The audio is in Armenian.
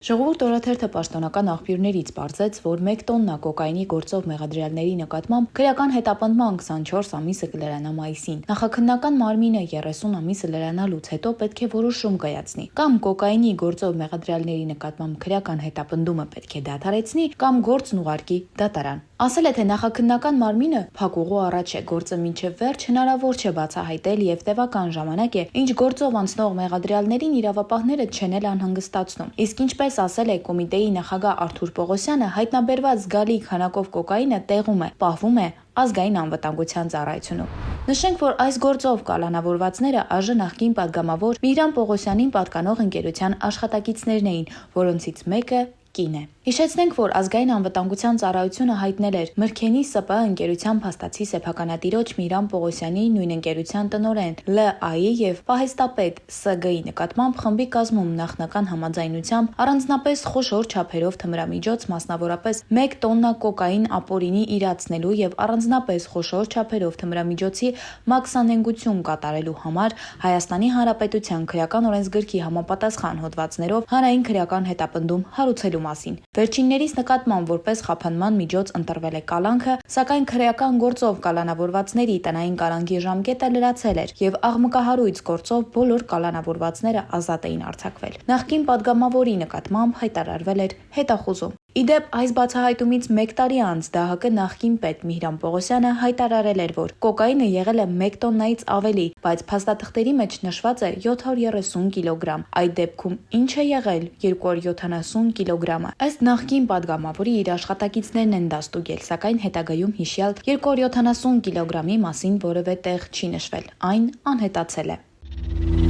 Ժողովուրդ օրաթերթը պաշտոնական աղբյուրներից պարզեց, որ 1 տոննա կոկայինի գործով մեղադրյալների նկատմամբ քրեական հետապնդման 24 ամիսը կլրանա մայիսին։ Նախաքննական մարմինը 30 ամիսը լրանալուց հետո պետք է որոշում կայացնի։ Կամ կոկայինի գործով մեղադրյալների նկատմամբ քրեական հետապնդումը պետք է դադարեցնի, կամ գործն ուղարկի դատարան։ Ասել է, թե նախաքննական մարմինը փակուղու առաջ է, գործը մինչև վերջ հնարավոր չէ բացահայտել եւ տևական ժամանակ է, ինչ գործով անցնող մեղադրյալներին իրավապահները չեն էլ անհանգստացնում։ Իսկ ինչպես ասել է կոմիտեի նախագահ Արթուր Պողոսյանը, հայտնաբերված զգալի քանակով կոկայինը տեղում է, պահվում է ազգային անվտանգության ծառայությունում։ Նշենք, որ այս գործով կալանավորվածները ԱԺ նախկին падգամավոր Միհրան Պողոսյանին պատկանող ընկերության աշխատակիցներն էին, որոնցից մեկը կին է։ Հիշեցնենք, որ ազգային անվտանգության ծառայությունը հայտնել էր Մրգենի ՍՊԸ ընկերության փաստացի սեփականատիրոջ Միհրան Պողոսյանի նույն ընկերության տնօրեն Լ.Ա.-ի եւ պահեստապետ С.Գ.-ի նկատմամբ խմբի կազմում նախնական համաձայնությամբ առանձնապես խոշոր չափերով թմրամիջոց, մասնավորապես 1 տոննա կոկային ապօրինի իրացնելու եւ առանձնապես խոշոր չափերով թմրամիջոցի մաքսանենգություն կատարելու համար Հայաստանի Հանրապետության քրեական օրենսգրքի համապատասխան հոդվածներով հանրային քրեական հետապնդում հարուցելու մասին։ Վերջիններիս նկատմամբ որպես խափանման միջոց ընտրվել է կալանքը, սակայն քրեական գործով կալանավորվածների տնային կալանքի ժամկետը լրացել էր եւ աղմկահարույց գործով բոլոր կալանավորվածները ազատ էին արձակվել։ Նախկին падգամավորի նկատմամբ հայտարարվել էր հետախուզում։ Իդեպ այս բացահայտումից 1 տարի անց ԴՀԿ նախկին պետ Միհրան Պողոսյանը հայտարարել էր, որ կոկայինը եղել է 1 տոննայից ավելի, բայց փաստաթղթերի մեջ նշված է 730 կիլոգրամ։ Այդ դեպքում ինչ է եղել 270 կիլոգրամը։ Ըստ նախկին падգամավորի իր աշխատակիցներն են դա ստուգել, սակայն հետագայում հիշյալ 270 կիլոգրամի մասին որևէ տեղ չի նշվել։ Այն անհետացել է։